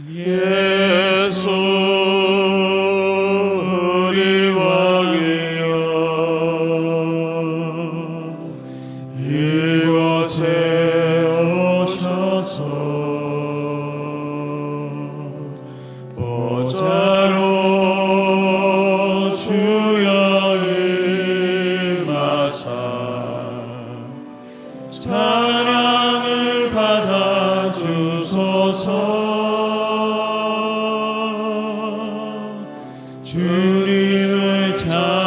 예수 우리 왕이여, 이곳에 오셔서 보좌로 주여 임하사 찬양을 받아 주소서. 주님을 찬양하오니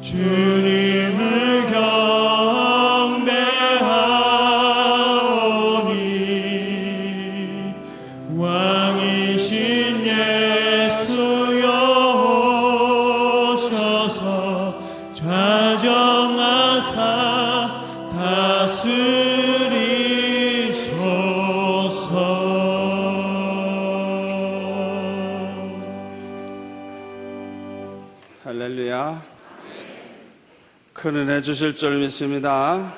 주님을 경배하오니 왕이신 예수여 오셔서 좌정하사 다스리소서. 할렐루야. 큰 은혜 주실 줄 믿습니다.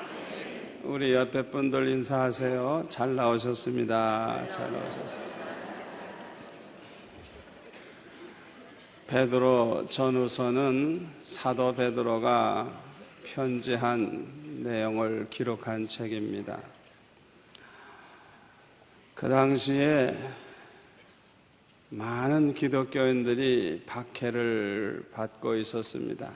우리 옆에 분들 인사하세요. 잘 나오셨습니다. 잘 나오셨습니다. 베드로 전후서는 사도 베드로가 편지한 내용을 기록한 책입니다. 그 당시에 많은 기독교인들이 박해를 받고 있었습니다.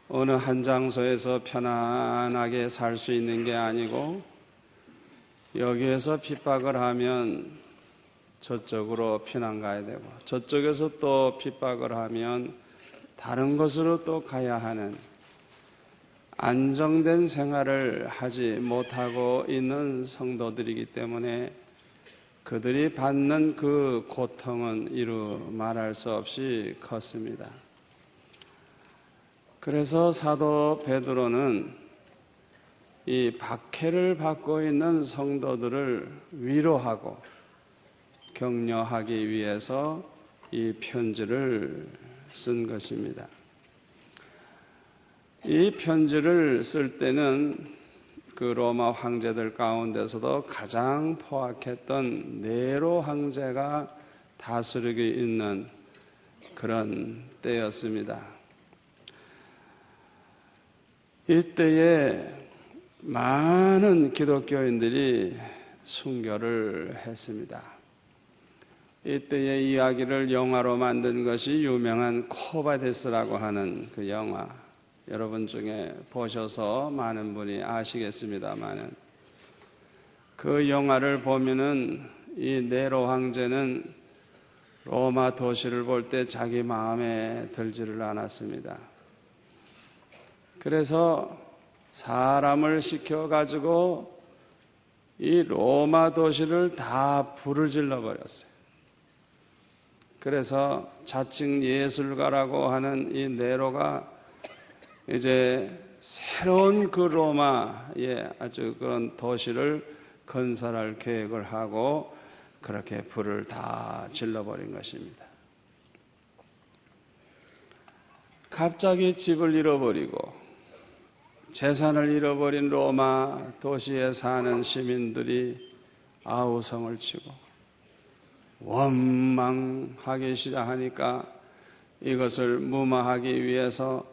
어느 한 장소에서 편안하게 살 수 있는 게 아니고 여기에서 핍박을 하면 저쪽으로 피난 가야 되고 저쪽에서 또 핍박을 하면 다른 곳으로 또 가야 하는 안정된 생활을 하지 못하고 있는 성도들이기 때문에 그들이 받는 그 고통은 이루 말할 수 없이 컸습니다. 그래서 사도 베드로는 이 박해를 받고 있는 성도들을 위로하고 격려하기 위해서 이 편지를 쓴 것입니다. 이 편지를 쓸 때는 그 로마 황제들 가운데서도 가장 포악했던 네로 황제가 다스리고 있는 그런 때였습니다. 이때에 많은 기독교인들이 순교를 했습니다. 이때의 이야기를 영화로 만든 것이 유명한 코바데스라고 하는 그 영화, 여러분 중에 보셔서 많은 분이 아시겠습니다만은 그 영화를 보면은 이 네로 황제는 로마 도시를 볼 때 자기 마음에 들지를 않았습니다. 그래서 사람을 시켜가지고 이 로마 도시를 다 불을 질러 버렸어요. 그래서 자칭 예술가라고 하는 이 네로가 이제 새로운 그 로마의 아주 그런 도시를 건설할 계획을 하고 그렇게 불을 다 질러버린 것입니다. 갑자기 집을 잃어버리고 재산을 잃어버린 로마 도시에 사는 시민들이 아우성을 치고 원망하기 시작하니까 이것을 무마하기 위해서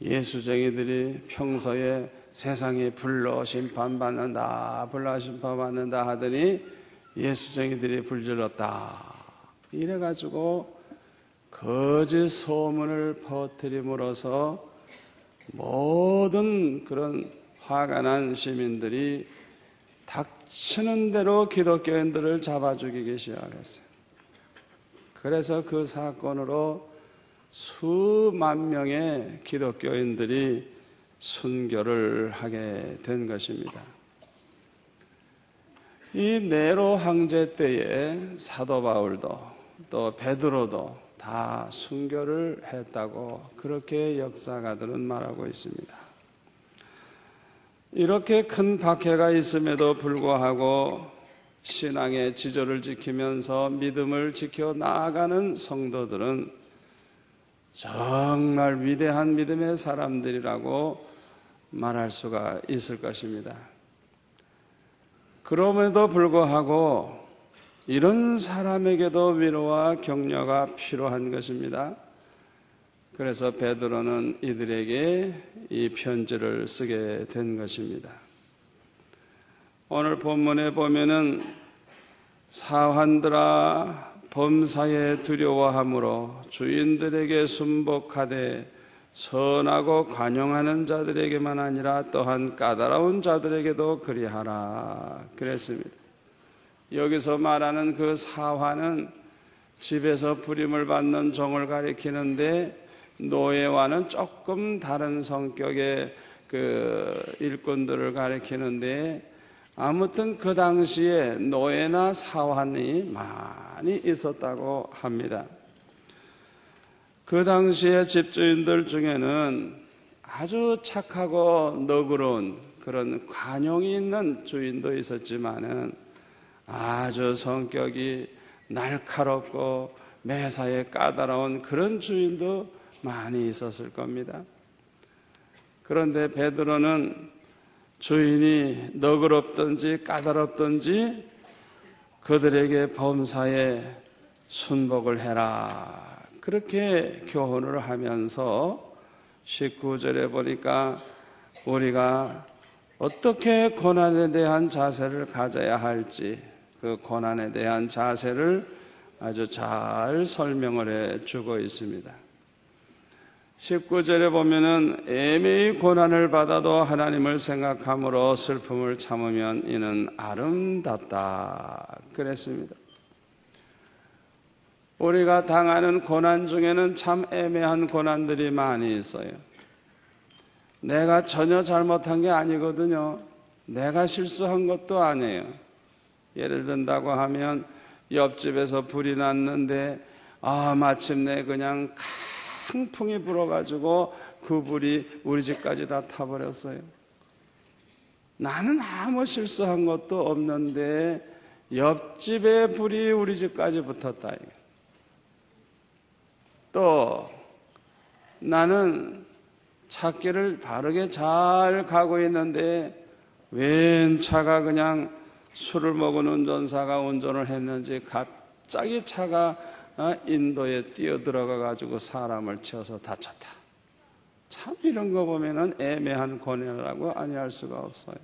예수쟁이들이 평소에 세상에 불로 심판받는다, 불로 심판받는다 하더니 예수쟁이들이 불질렀다. 이래가지고 거짓 소문을 퍼뜨림으로써 모든 그런 화가 난 시민들이 닥치는 대로 기독교인들을 잡아 죽이기 시작했어요. 그래서 그 사건으로 수만 명의 기독교인들이 순교를 하게 된 것입니다. 이 네로 황제 때에 사도 바울도 또 베드로도 다 순교를 했다고 그렇게 역사가들은 말하고 있습니다. 이렇게 큰 박해가 있음에도 불구하고 신앙의 지조를 지키면서 믿음을 지켜 나아가는 성도들은 정말 위대한 믿음의 사람들이라고 말할 수가 있을 것입니다. 그럼에도 불구하고 이런 사람에게도 위로와 격려가 필요한 것입니다. 그래서 베드로는 이들에게 이 편지를 쓰게 된 것입니다. 오늘 본문에 보면은 사환들아 범사에 두려워함으로 주인들에게 순복하되 선하고 관용하는 자들에게만 아니라 또한 까다로운 자들에게도 그리하라 그랬습니다. 여기서 말하는 그 사환은 집에서 부림을 받는 종을 가리키는데 노예와는 조금 다른 성격의 그 일꾼들을 가리키는데 아무튼 그 당시에 노예나 사환이 많이 있었다고 합니다. 그 당시에 집주인들 중에는 아주 착하고 너그러운 그런 관용이 있는 주인도 있었지만은 아주 성격이 날카롭고 매사에 까다로운 그런 주인도 많이 있었을 겁니다. 그런데 베드로는 주인이 너그럽든지 까다롭든지 그들에게 범사에 순복을 해라 그렇게 교훈을 하면서 19절에 보니까 우리가 어떻게 고난에 대한 자세를 가져야 할지 그 고난에 대한 자세를 아주 잘 설명을 해 주고 있습니다. 19절에 보면은 애매히 고난을 받아도 하나님을 생각함으로 슬픔을 참으면 이는 아름답다 그랬습니다. 우리가 당하는 고난 중에는 참 애매한 고난들이 많이 있어요. 내가 전혀 잘못한 게 아니거든요. 내가 실수한 것도 아니에요. 예를 든다고 하면 옆집에서 불이 났는데 마침내 그냥 강풍이 불어가지고 그 불이 우리 집까지 다 타버렸어요. 나는 아무 실수한 것도 없는데 옆집에 불이 우리 집까지 붙었다. 또 나는 차길을 바르게 잘 가고 있는데 웬 차가 그냥 술을 먹은 운전사가 운전을 했는지 갑자기 차가 인도에 뛰어들어가 가지고 사람을 치어서 다쳤다. 참 이런 거 보면은 애매한 고난이라고 아니할 수가 없어요.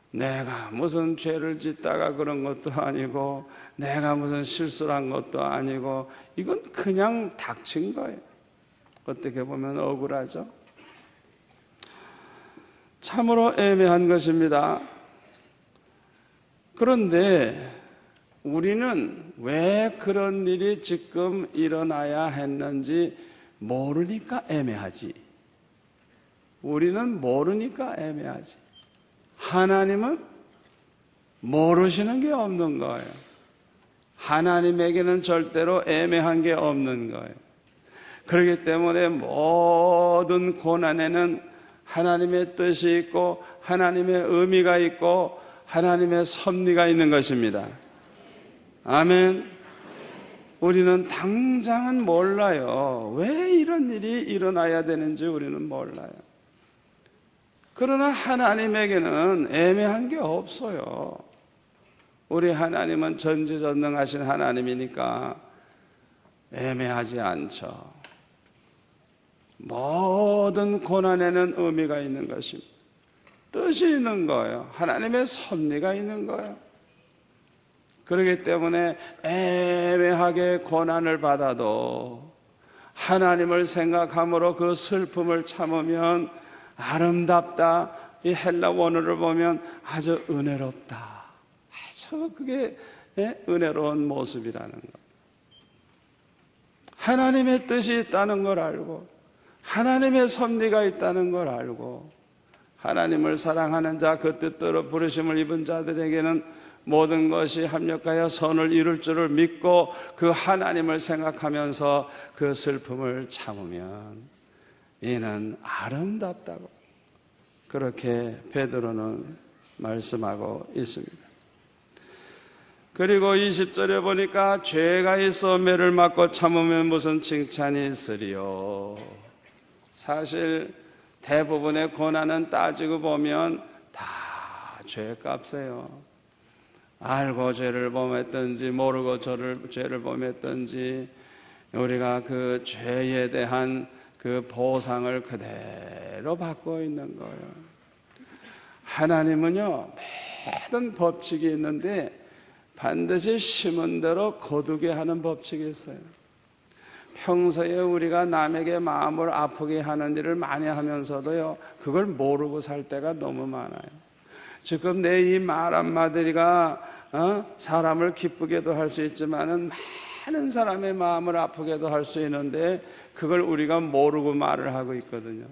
내가 무슨 죄를 짓다가 그런 것도 아니고 내가 무슨 실수를 한 것도 아니고 이건 그냥 닥친 거예요. 어떻게 보면 억울하죠. 참으로 애매한 것입니다. 그런데 우리는 왜 그런 일이 지금 일어나야 했는지 모르니까 애매하지. 우리는 모르니까 애매하지. 하나님은 모르시는 게 없는 거예요. 하나님에게는 절대로 애매한 게 없는 거예요. 그렇기 때문에 모든 고난에는 하나님의 뜻이 있고 하나님의 의미가 있고 하나님의 섭리가 있는 것입니다. 아멘. 우리는 당장은 몰라요. 왜 이런 일이 일어나야 되는지 우리는 몰라요. 그러나 하나님에게는 애매한 게 없어요. 우리 하나님은 전지전능하신 하나님이니까 애매하지 않죠. 모든 고난에는 의미가 있는 것입니다. 뜻이 있는 거예요. 하나님의 섭리가 있는 거예요. 그렇기 때문에 애매하게 고난을 받아도 하나님을 생각함으로 그 슬픔을 참으면 아름답다. 이 헬라 원어를 보면 아주 은혜롭다. 아주 그게 은혜로운 모습이라는 것. 하나님의 뜻이 있다는 걸 알고 하나님의 섭리가 있다는 걸 알고 하나님을 사랑하는 자, 그 뜻대로 부르심을 입은 자들에게는 모든 것이 합력하여 선을 이룰 줄을 믿고 그 하나님을 생각하면서 그 슬픔을 참으면 이는 아름답다고 그렇게 베드로는 말씀하고 있습니다. 그리고 20절에 보니까 죄가 있어 매를 맞고 참으면 무슨 칭찬이 있으리요. 사실 대부분의 고난은 따지고 보면 다 죄값이에요. 알고 죄를 범했든지 모르고 죄를 범했든지 우리가 그 죄에 대한 그 보상을 그대로 받고 있는 거예요. 하나님은요, 모든 법칙이 있는데 반드시 심은 대로 거두게 하는 법칙이 있어요. 평소에 우리가 남에게 마음을 아프게 하는 일을 많이 하면서도요, 그걸 모르고 살 때가 너무 많아요. 지금 내 이 말 한마디가 사람을 기쁘게도 할 수 있지만은 많은 사람의 마음을 아프게도 할 수 있는데 그걸 우리가 모르고 말을 하고 있거든요.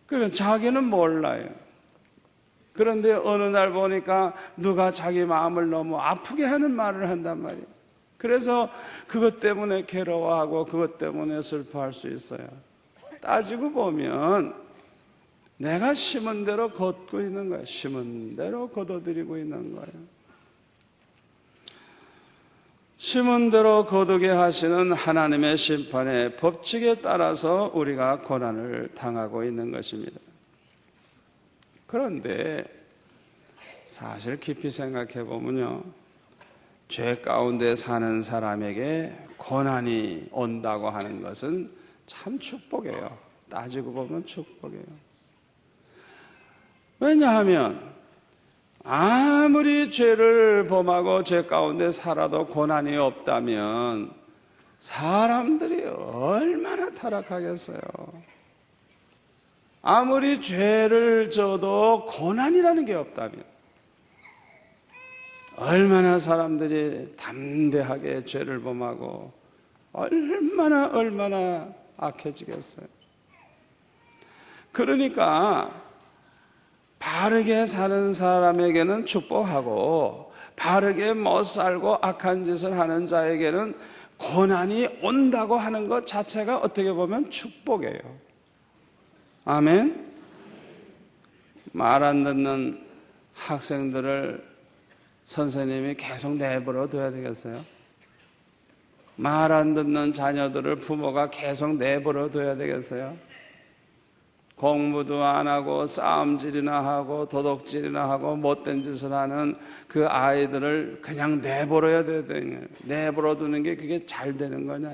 그러니까 자기는 몰라요. 그런데 어느 날 보니까 누가 자기 마음을 너무 아프게 하는 말을 한단 말이에요. 그래서 그것 때문에 괴로워하고 그것 때문에 슬퍼할 수 있어요. 따지고 보면 내가 심은 대로 걷고 있는 거예요. 심은 대로 거둬들이고 있는 거예요. 심은 대로 거두게 하시는 하나님의 심판의 법칙에 따라서 우리가 고난을 당하고 있는 것입니다. 그런데 사실 깊이 생각해 보면요, 죄 가운데 사는 사람에게 고난이 온다고 하는 것은 참 축복이에요. 따지고 보면 축복이에요. 왜냐하면 아무리 죄를 범하고 죄 가운데 살아도 고난이 없다면 사람들이 얼마나 타락하겠어요. 아무리 죄를 져도 고난이라는 게 없다면 얼마나 사람들이 담대하게 죄를 범하고 얼마나 악해지겠어요. 그러니까 바르게 사는 사람에게는 축복하고 바르게 못 살고 악한 짓을 하는 자에게는 고난이 온다고 하는 것 자체가 어떻게 보면 축복이에요. 아멘. 말 안 듣는 학생들을 선생님이 계속 내버려 둬야 되겠어요? 말 안 듣는 자녀들을 부모가 계속 내버려 둬야 되겠어요? 공부도 안 하고 싸움질이나 하고 도둑질이나 하고 못된 짓을 하는 그 아이들을 그냥 내버려야 되거든요. 내버려 두는 게 그게 잘 되는 거냐?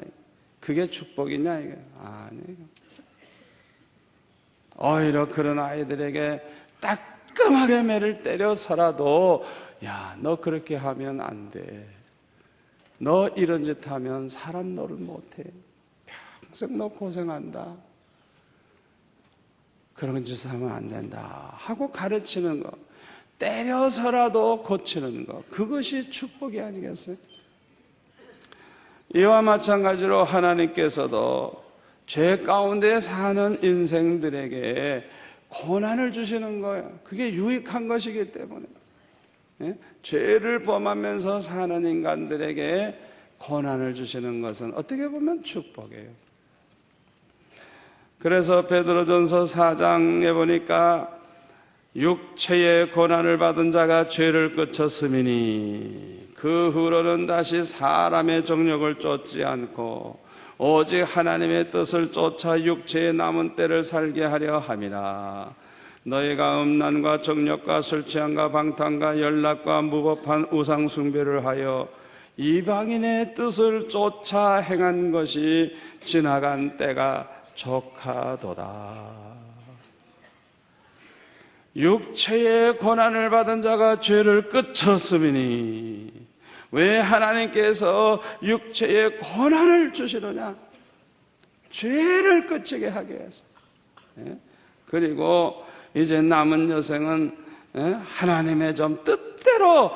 그게 축복이냐? 이게 아니에요. 오히려 그런 아이들에게 따끔하게 매를 때려서라도 야, 너 그렇게 하면 안 돼. 너 이런 짓 하면 사람 노릇 못해. 평생 너 고생한다. 그런 짓을 하면 안 된다 하고 가르치는 거, 때려서라도 고치는 거, 그것이 축복이 아니겠어요? 이와 마찬가지로 하나님께서도 죄 가운데 사는 인생들에게 고난을 주시는 거예요. 그게 유익한 것이기 때문에. 죄를 범하면서 사는 인간들에게 고난을 주시는 것은 어떻게 보면 축복이에요. 그래서 베드로전서 4장에 보니까 육체의 고난을 받은 자가 죄를 그쳤음이니 그 후로는 다시 사람의 정욕을 쫓지 않고 오직 하나님의 뜻을 쫓아 육체의 남은 때를 살게 하려 함이라. 너희가 음란과 정욕과 술취함과 방탕과 연락과 무법한 우상 숭배를 하여 이방인의 뜻을 쫓아 행한 것이 지나간 때가 족하도다. 육체의 고난을 받은 자가 죄를 그쳤음이니, 왜 하나님께서 육체의 고난을 주시느냐? 죄를 그치게 하기 위해서. 그리고 이제 남은 여생은 하나님의 좀 뜻대로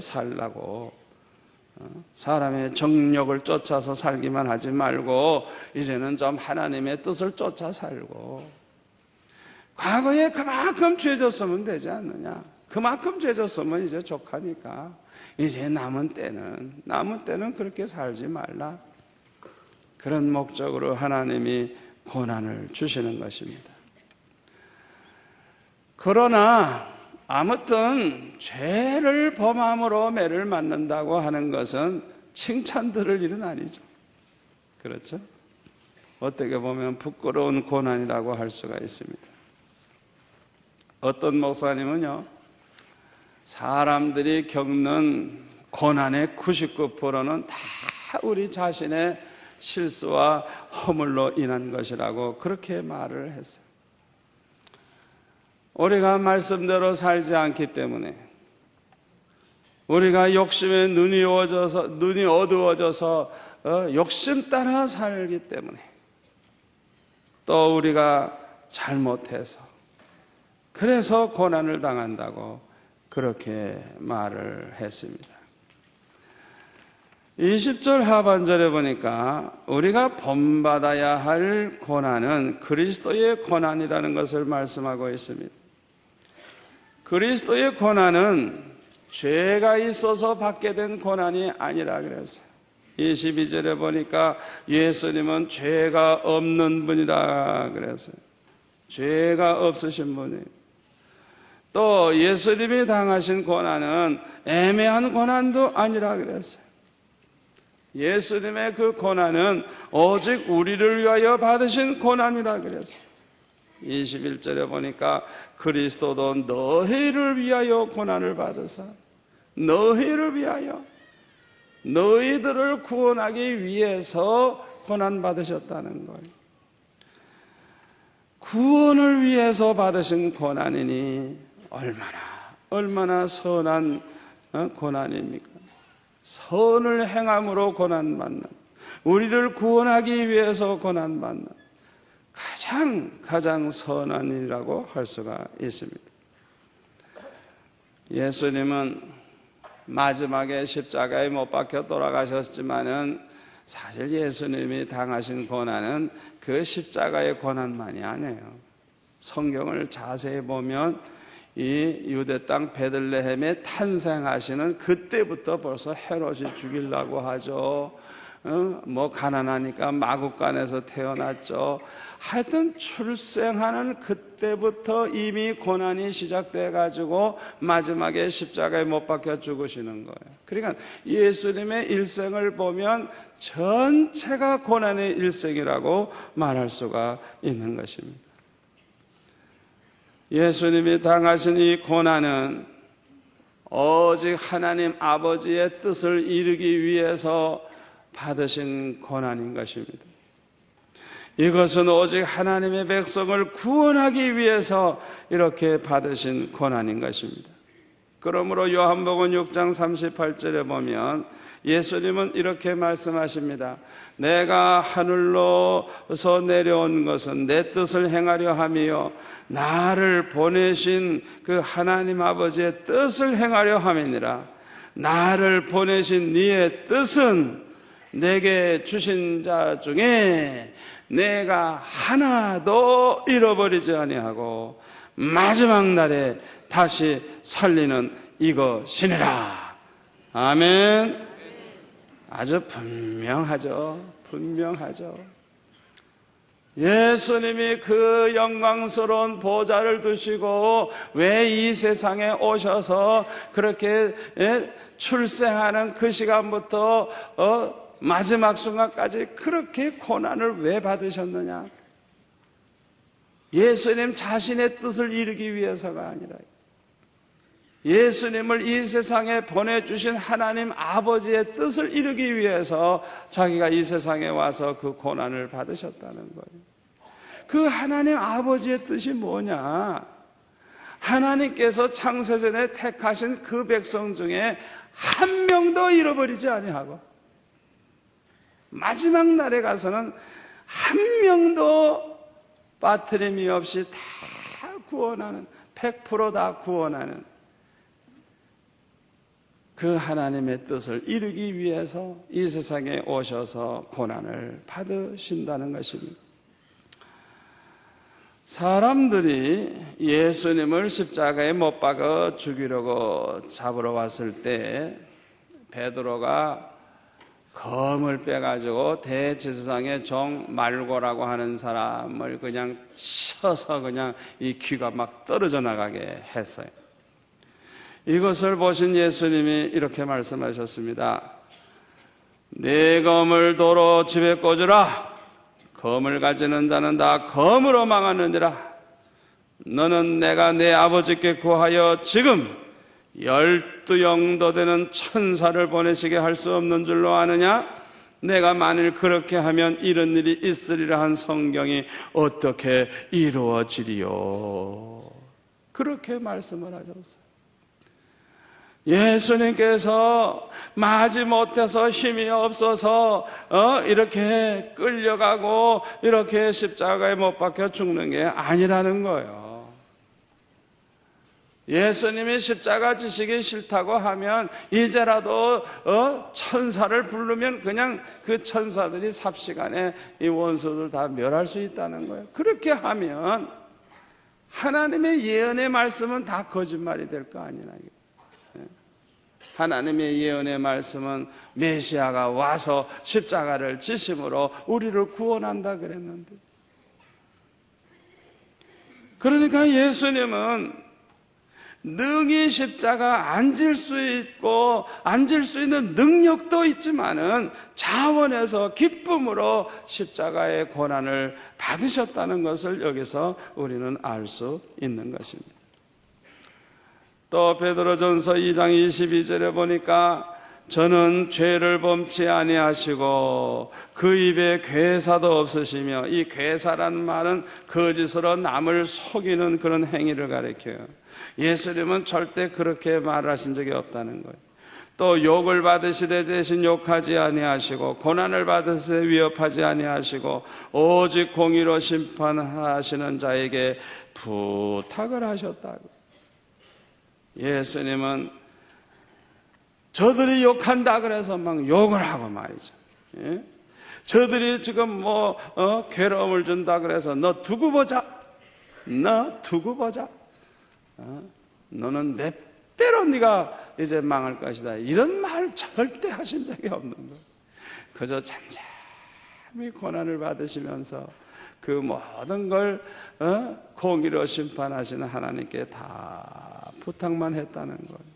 살라고, 사람의 정욕을 쫓아서 살기만 하지 말고 이제는 좀 하나님의 뜻을 쫓아 살고, 과거에 그만큼 죄 졌으면 되지 않느냐? 그만큼 죄 졌으면 이제 족하니까 이제 남은 때는 그렇게 살지 말라. 그런 목적으로 하나님이 고난을 주시는 것입니다. 그러나 아무튼 죄를 범함으로 매를 맞는다고 하는 것은 칭찬 들을 일은 아니죠. 그렇죠? 어떻게 보면 부끄러운 고난이라고 할 수가 있습니다. 어떤 목사님은요, 사람들이 겪는 고난의 99%는 다 우리 자신의 실수와 허물로 인한 것이라고 그렇게 말을 했어요. 우리가 말씀대로 살지 않기 때문에, 우리가 욕심에 눈이 어두워져서 욕심 따라 살기 때문에, 또 우리가 잘못해서 그래서 고난을 당한다고 그렇게 말을 했습니다. 20절 하반절에 보니까 우리가 본받아야 할 고난은 그리스도의 고난이라는 것을 말씀하고 있습니다. 그리스도의 고난은 죄가 있어서 받게 된 고난이 아니라 그랬어요. 22절에 보니까 예수님은 죄가 없는 분이라 그랬어요. 죄가 없으신 분이에요. 또 예수님이 당하신 고난은 애매한 고난도 아니라 그랬어요. 예수님의 그 고난은 오직 우리를 위하여 받으신 고난이라 그랬어요. 21절에 보니까 그리스도도 너희를 위하여 고난을 받으사, 너희를 위하여, 너희들을 구원하기 위해서 고난받으셨다는 거예요. 구원을 위해서 받으신 고난이니 얼마나 선한 고난입니까? 선을 행함으로 고난받는, 우리를 구원하기 위해서 고난받는 가장 선한 일이라고 할 수가 있습니다. 예수님은 마지막에 십자가에 못 박혀 돌아가셨지만은 사실 예수님이 당하신 고난은 그 십자가의 고난만이 아니에요. 성경을 자세히 보면 이 유대 땅 베들레헴에 탄생하시는 그때부터 벌써 헤롯이 죽이려고 하죠. 뭐 가난하니까 마구간에서 태어났죠. 하여튼 출생하는 그때부터 이미 고난이 시작돼 가지고 마지막에 십자가에 못 박혀 죽으시는 거예요. 그러니까 예수님의 일생을 보면 전체가 고난의 일생이라고 말할 수가 있는 것입니다. 예수님이 당하신 이 고난은 오직 하나님 아버지의 뜻을 이루기 위해서 받으신 고난인 것입니다. 이것은 오직 하나님의 백성을 구원하기 위해서 이렇게 받으신 고난인 것입니다. 그러므로 요한복음 6장 38절에 보면 예수님은 이렇게 말씀하십니다. 내가 하늘로서 내려온 것은 내 뜻을 행하려 함이요 나를 보내신 그 하나님 아버지의 뜻을 행하려 함이니라. 나를 보내신 네의 뜻은 내게 주신 자 중에 내가 하나도 잃어버리지 아니하고 마지막 날에 다시 살리는 이것이니라. 아멘. 아주 분명하죠. 예수님이 그 영광스러운 보좌를 두시고 왜 이 세상에 오셔서 그렇게 출세하는 그 시간부터 마지막 순간까지 그렇게 고난을 왜 받으셨느냐? 예수님 자신의 뜻을 이루기 위해서가 아니라 예수님을 이 세상에 보내주신 하나님 아버지의 뜻을 이루기 위해서 자기가 이 세상에 와서 그 고난을 받으셨다는 거예요. 그 하나님 아버지의 뜻이 뭐냐? 하나님께서 창세전에 택하신 그 백성 중에 한 명도 잃어버리지 아니하고 마지막 날에 가서는 한 명도 빠트림이 없이 다 구원하는, 100% 다 구원하는 그 하나님의 뜻을 이루기 위해서 이 세상에 오셔서 고난을 받으신다는 것입니다. 사람들이 예수님을 십자가에 못 박아 죽이려고 잡으러 왔을 때 베드로가 검을 빼가지고 대제사장의 종 말고라고 하는 사람을 그냥 쳐서 그냥 이 귀가 막 떨어져 나가게 했어요. 이것을 보신 예수님이 이렇게 말씀하셨습니다. 네 검을 도로 집에 꽂으라. 검을 가지는 자는 다 검으로 망하느니라. 너는 내가 내 아버지께 구하여 지금 12영도 되는 천사를 보내시게 할 수 없는 줄로 아느냐? 내가 만일 그렇게 하면 이런 일이 있으리라 한 성경이 어떻게 이루어지리요? 그렇게 말씀을 하셨어요. 예수님께서 마지못해서 힘이 없어서 이렇게 끌려가고 이렇게 십자가에 못 박혀 죽는 게 아니라는 거예요. 예수님이 십자가 지시기 싫다고 하면 이제라도 천사를 부르면 그냥 그 천사들이 삽시간에 이 원수들 다 멸할 수 있다는 거예요. 그렇게 하면 하나님의 예언의 말씀은 다 거짓말이 될 거 아니냐. 하나님의 예언의 말씀은 메시아가 와서 십자가를 지심으로 우리를 구원한다 그랬는데, 그러니까 예수님은 능히 십자가 앉을 수 있고 앉을 수 있는 능력도 있지만은 자원에서 기쁨으로 십자가의 고난을 받으셨다는 것을 여기서 우리는 알 수 있는 것입니다. 또 베드로전서 2장 22절에 보니까 저는 죄를 범치 아니하시고 그 입에 괴사도 없으시며, 이 괴사라는 말은 거짓으로 남을 속이는 그런 행위를 가리켜요. 예수님은 절대 그렇게 말하신 적이 없다는 거예요. 또 욕을 받으시되 대신 욕하지 아니하시고 고난을 받으시되 위협하지 아니하시고 오직 공의로 심판하시는 자에게 부탁을 하셨다고. 예수님은 저들이 욕한다 그래서 막 욕을 하고 말이죠. 예? 저들이 지금 괴로움을 준다 그래서 너 두고 보자. 너 두고 보자. 너는 몇 배로 네가 이제 망할 것이다. 이런 말 절대 하신 적이 없는 거예요. 그저 잠잠히 고난을 받으시면서 그 모든 걸 공의로 심판하시는 하나님께 다 부탁만 했다는 거예요.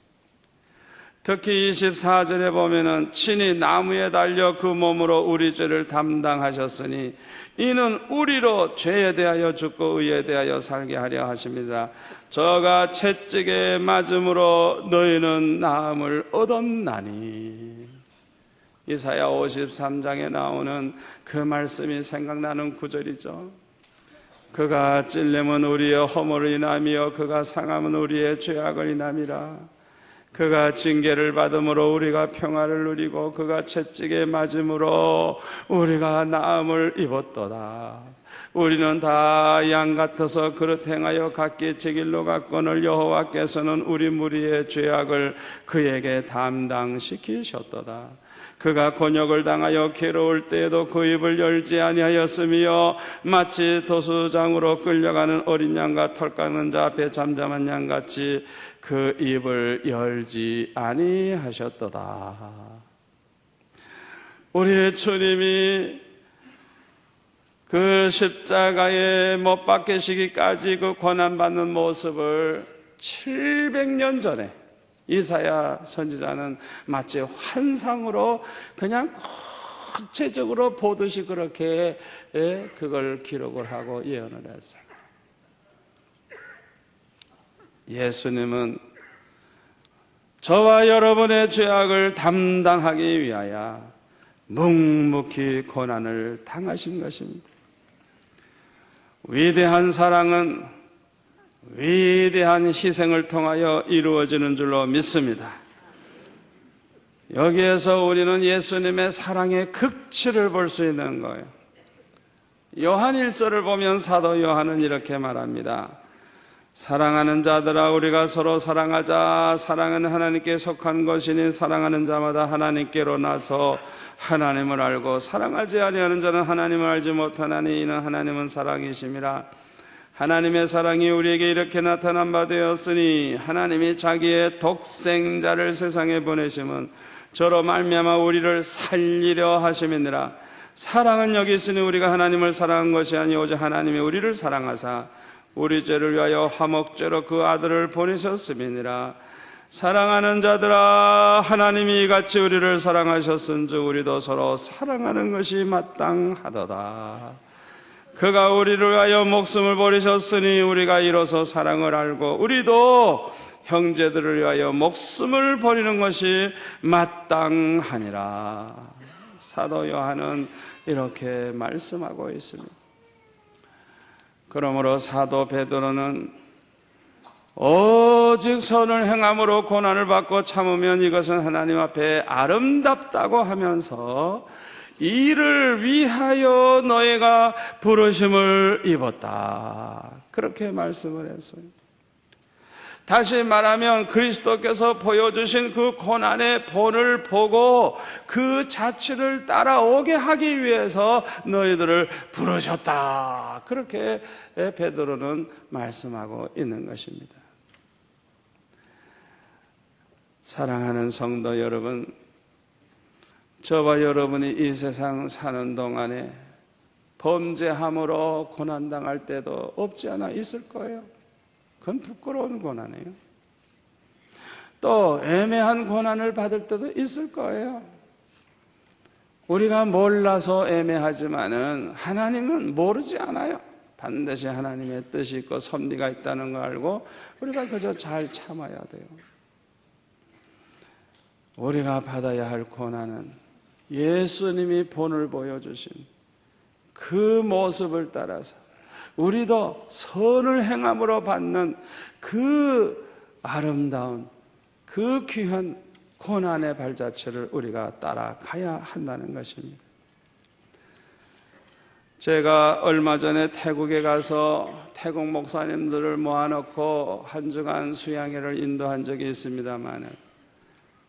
특히 24절에 보면은 친히 나무에 달려 그 몸으로 우리 죄를 담당하셨으니 이는 우리로 죄에 대하여 죽고 의에 대하여 살게 하려 하십니다. 저가 채찍에 맞음으로 너희는 나음을 얻었나니. 이사야 53장에 나오는 그 말씀이 생각나는 구절이죠. 그가 찔림은 우리의 허물을 인하며 그가 상함은 우리의 죄악을 인함이라. 그가 징계를 받음으로 우리가 평화를 누리고 그가 채찍에 맞음으로 우리가 나음을 입었도다. 우리는 다 양 같아서 그릇 행하여 각기 제 길로 갔거늘 여호와께서는 우리 무리의 죄악을 그에게 담당시키셨도다. 그가 곤욕을 당하여 괴로울 때에도 그 입을 열지 아니하였으며 마치 도수장으로 끌려가는 어린 양과 털 깎는 자 앞에 잠잠한 양같이 그 입을 열지 아니하셨도다. 우리의 주님이 그 십자가에 못 박히시기까지 그 고난받는 모습을 700년 전에 이사야 선지자는 마치 환상으로 그냥 구체적으로 보듯이 그렇게 그걸 기록을 하고 예언을 했어요. 예수님은 저와 여러분의 죄악을 담당하기 위하여 묵묵히 고난을 당하신 것입니다. 위대한 사랑은 위대한 희생을 통하여 이루어지는 줄로 믿습니다. 여기에서 우리는 예수님의 사랑의 극치를 볼 수 있는 거예요. 요한 1서를 보면 사도 요한은 이렇게 말합니다. 사랑하는 자들아 우리가 서로 사랑하자. 사랑은 하나님께 속한 것이니 사랑하는 자마다 하나님께로 나서 하나님을 알고 사랑하지 아니하는 자는 하나님을 알지 못하나니 이는 하나님은 사랑이심이라. 하나님의 사랑이 우리에게 이렇게 나타난 바 되었으니 하나님이 자기의 독생자를 세상에 보내심은 저로 말미암아 우리를 살리려 하심이니라. 사랑은 여기 있으니 우리가 하나님을 사랑한 것이 아니 오직 하나님이 우리를 사랑하사 우리 죄를 위하여 화목제로 그 아들을 보내셨음이니라. 사랑하는 자들아 하나님이 이같이 우리를 사랑하셨은즉 우리도 서로 사랑하는 것이 마땅하도다. 그가 우리를 위하여 목숨을 버리셨으니 우리가 이로써 사랑을 알고 우리도 형제들을 위하여 목숨을 버리는 것이 마땅하니라. 사도 요한은 이렇게 말씀하고 있습니다. 그러므로 사도 베드로는 오직 선을 행함으로 고난을 받고 참으면 이것은 하나님 앞에 아름답다고 하면서 이를 위하여 너희가 부르심을 입었다, 그렇게 말씀을 했어요. 다시 말하면 그리스도께서 보여주신 그 고난의 본을 보고 그 자취를 따라오게 하기 위해서 너희들을 부르셨다, 그렇게 베드로는 말씀하고 있는 것입니다. 사랑하는 성도 여러분, 저와 여러분이 이 세상 사는 동안에 범죄함으로 고난당할 때도 없지 않아 있을 거예요. 그건 부끄러운 고난이에요. 또 애매한 고난을 받을 때도 있을 거예요. 우리가 몰라서 애매하지만은 하나님은 모르지 않아요. 반드시 하나님의 뜻이 있고 섭리가 있다는 걸 알고 우리가 그저 잘 참아야 돼요. 우리가 받아야 할 고난은 예수님이 본을 보여주신 그 모습을 따라서 우리도 선을 행함으로 받는 그 아름다운, 그 귀한 고난의 발자취를 우리가 따라가야 한다는 것입니다. 제가 얼마 전에 태국에 가서 태국 목사님들을 모아놓고 한 주간 수양회를 인도한 적이 있습니다만,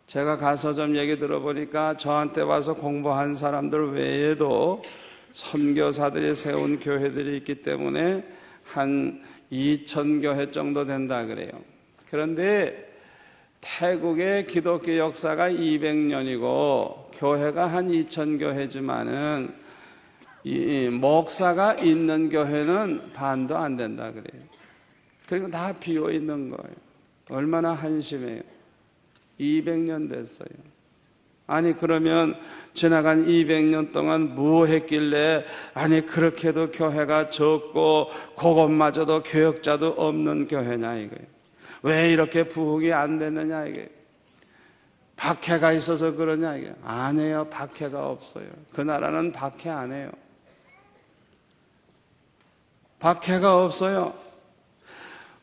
제가 가서 좀 얘기 들어보니까 저한테 와서 공부한 사람들 외에도 선교사들이 세운 교회들이 있기 때문에 한 2,000교회 정도 된다 그래요. 그런데 태국의 기독교 역사가 200년이고 교회가 한 2,000교회지만은 이 목사가 있는 교회는 반도 안 된다 그래요. 그리고 다 비어 있는 거예요. 얼마나 한심해요. 200년 됐어요. 아니 그러면 지나간 200년 동안 뭐 했길래 아니 그렇게도 교회가 적고 그것마저도 교역자도 없는 교회냐 이거예요. 왜 이렇게 부흥이 안 됐느냐 이게. 박해가 있어서 그러냐 이게. 아니에요. 박해가 없어요. 그 나라는 박해 안 해요. 박해가 없어요.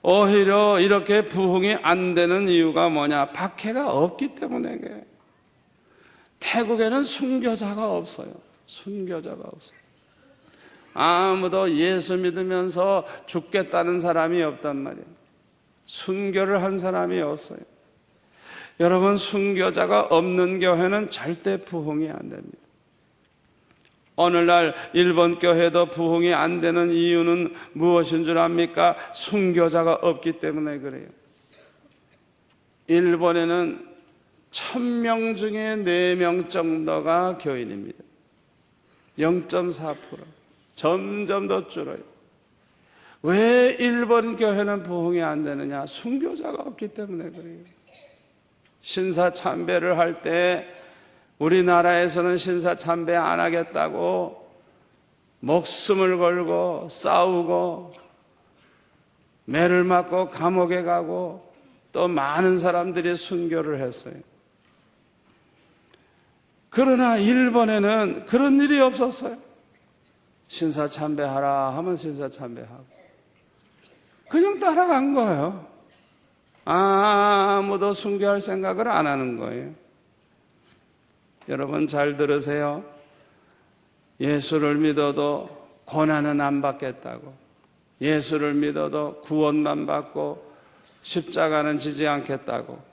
오히려 이렇게 부흥이 안 되는 이유가 뭐냐? 박해가 없기 때문에 그래요. 태국에는 순교자가 없어요. 순교자가 없어요. 아무도 예수 믿으면서 죽겠다는 사람이 없단 말이에요. 순교를 한 사람이 없어요. 여러분, 순교자가 없는 교회는 절대 부흥이 안 됩니다. 오늘날 일본 교회도 부흥이 안 되는 이유는 무엇인 줄 압니까? 순교자가 없기 때문에 그래요. 일본에는 1,000명 중에 4명 정도가 교인입니다. 0.4%. 점점 더 줄어요. 왜 일본 교회는 부흥이 안 되느냐? 순교자가 없기 때문에 그래요. 신사 참배를 할 때 우리나라에서는 신사 참배 안 하겠다고 목숨을 걸고 싸우고 매를 맞고 감옥에 가고 또 많은 사람들이 순교를 했어요. 그러나 일본에는 그런 일이 없었어요. 신사 참배하라 하면 신사 참배하고 그냥 따라간 거예요. 아무도 순교할 생각을 안 하는 거예요. 여러분 잘 들으세요. 예수를 믿어도 고난은 안 받겠다고, 예수를 믿어도 구원만 받고 십자가는 지지 않겠다고,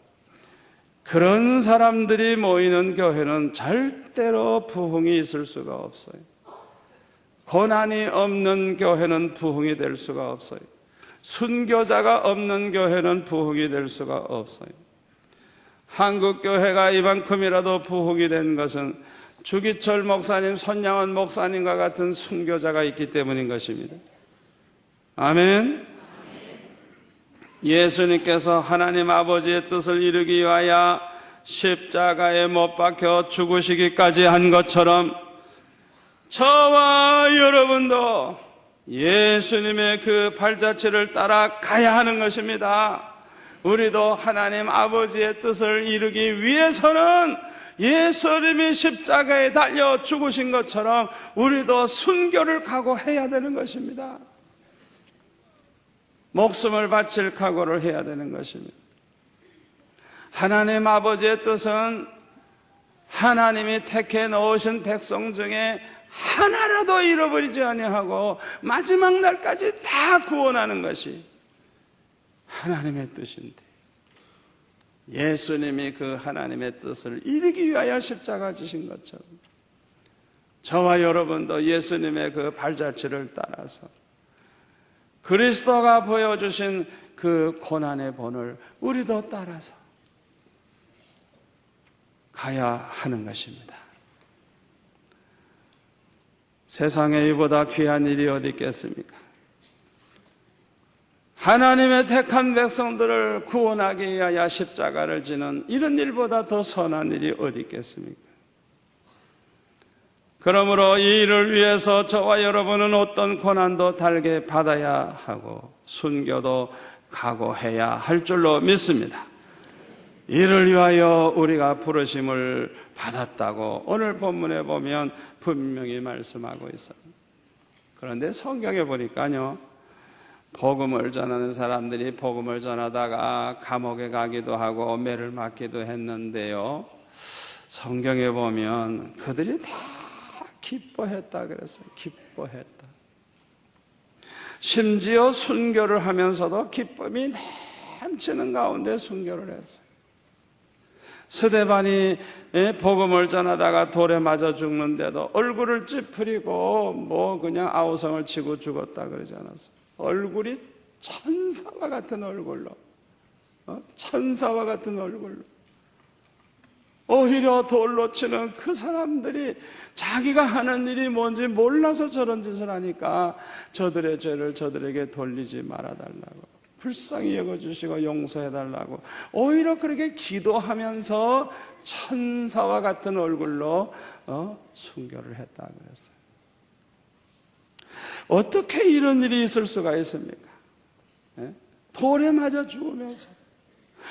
그런 사람들이 모이는 교회는 절대로 부흥이 있을 수가 없어요. 고난이 없는 교회는 부흥이 될 수가 없어요. 순교자가 없는 교회는 부흥이 될 수가 없어요. 한국 교회가 이만큼이라도 부흥이 된 것은 주기철 목사님, 손양원 목사님과 같은 순교자가 있기 때문인 것입니다. 아멘. 예수님께서 하나님 아버지의 뜻을 이루기 위하여 십자가에 못 박혀 죽으시기까지 한 것처럼 저와 여러분도 예수님의 그 발자취를 따라 가야 하는 것입니다. 우리도 하나님 아버지의 뜻을 이루기 위해서는 예수님이 십자가에 달려 죽으신 것처럼 우리도 순교를 각오해야 되는 것입니다. 목숨을 바칠 각오를 해야 되는 것입니다. 하나님 아버지의 뜻은 하나님이 택해 놓으신 백성 중에 하나라도 잃어버리지 아니하고 마지막 날까지 다 구원하는 것이 하나님의 뜻인데, 예수님이 그 하나님의 뜻을 이루기 위하여 십자가 지신 것처럼 저와 여러분도 예수님의 그 발자취를 따라서 그리스도가 보여주신 그 고난의 본을 우리도 따라서 가야 하는 것입니다. 세상에 이보다 귀한 일이 어디 있겠습니까? 하나님의 택한 백성들을 구원하기 위하여 십자가를 지는 이런 일보다 더 선한 일이 어디 있겠습니까? 그러므로 이 일을 위해서 저와 여러분은 어떤 고난도 달게 받아야 하고 순교도 각오해야 할 줄로 믿습니다. 이를 위하여 우리가 부르심을 받았다고 오늘 본문에 보면 분명히 말씀하고 있어요. 그런데 성경에 보니까요, 복음을 전하는 사람들이 복음을 전하다가 감옥에 가기도 하고 매를 맞기도 했는데요, 성경에 보면 그들이 다 기뻐했다 그랬어요. 기뻐했다. 심지어 순교를 하면서도 기쁨이 넘치는 가운데 순교를 했어요. 스데반이 복음을 전하다가 돌에 맞아 죽는데도 얼굴을 찌푸리고 그냥 아우성을 치고 죽었다 그러지 않았어요. 얼굴이 천사와 같은 얼굴로, 천사와 같은 얼굴로, 오히려 돌로 치는 그 사람들이 자기가 하는 일이 뭔지 몰라서 저런 짓을 하니까 저들의 죄를 저들에게 돌리지 말아달라고, 불쌍히 여겨주시고 용서해달라고 오히려 그렇게 기도하면서 천사와 같은 얼굴로 순교를 했다 그랬어요. 어떻게 이런 일이 있을 수가 있습니까? 돌에 맞아 죽으면서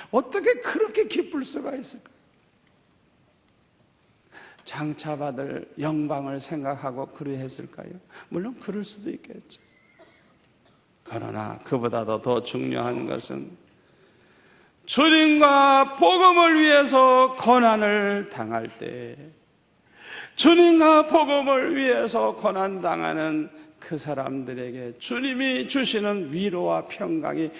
어떻게 그렇게 기쁠 수가 있을까? 장차받을 영광을 생각하고 그리했을까요? 물론 그럴 수도 있겠죠. 그러나 그보다도 더 중요한 것은 주님과 복음을 위해서 고난을 당할 때, 주님과 복음을 위해서 고난당하는 그 사람들에게 주님이 주시는 위로와 평강이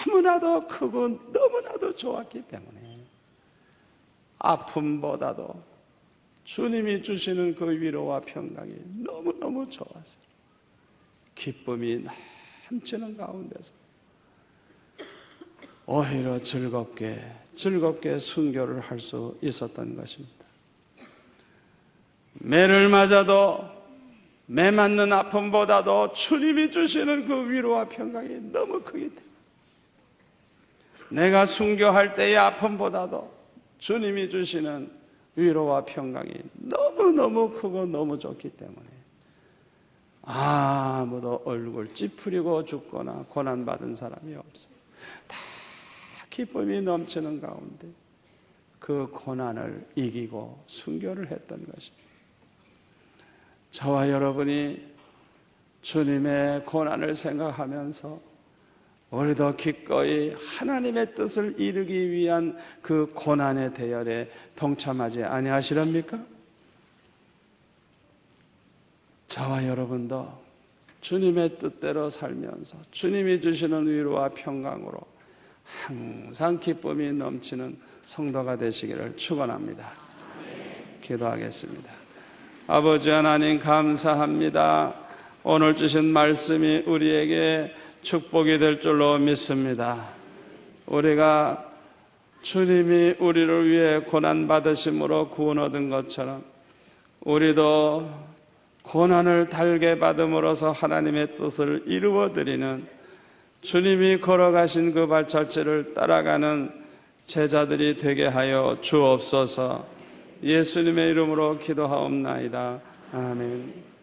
너무나도 크고 너무나도 좋았기 때문에 아픔보다도 주님이 주시는 그 위로와 평강이 너무너무 좋아서 기쁨이 넘치는 가운데서 오히려 즐겁게 순교를 할 수 있었던 것입니다. 매를 맞아도 매 맞는 아픔보다도 주님이 주시는 그 위로와 평강이 너무 크기 때문에, 내가 순교할 때의 아픔보다도 주님이 주시는 위로와 평강이 너무너무 크고 너무 좋기 때문에 아무도 얼굴 찌푸리고 죽거나 고난받은 사람이 없어요. 다 기쁨이 넘치는 가운데 그 고난을 이기고 순교를 했던 것입니다. 저와 여러분이 주님의 고난을 생각하면서 우리도 기꺼이 하나님의 뜻을 이루기 위한 그 고난의 대열에 동참하지 아니하시렵니까? 저와 여러분도 주님의 뜻대로 살면서 주님이 주시는 위로와 평강으로 항상 기쁨이 넘치는 성도가 되시기를 축원합니다. 기도하겠습니다. 아버지 하나님 감사합니다. 오늘 주신 말씀이 우리에게 축복이 될 줄로 믿습니다. 우리가 주님이 우리를 위해 고난받으심으로 구원 얻은 것처럼 우리도 고난을 달게 받음으로써 하나님의 뜻을 이루어드리는, 주님이 걸어가신 그 발자취를 따라가는 제자들이 되게 하여 주옵소서. 예수님의 이름으로 기도하옵나이다. 아멘.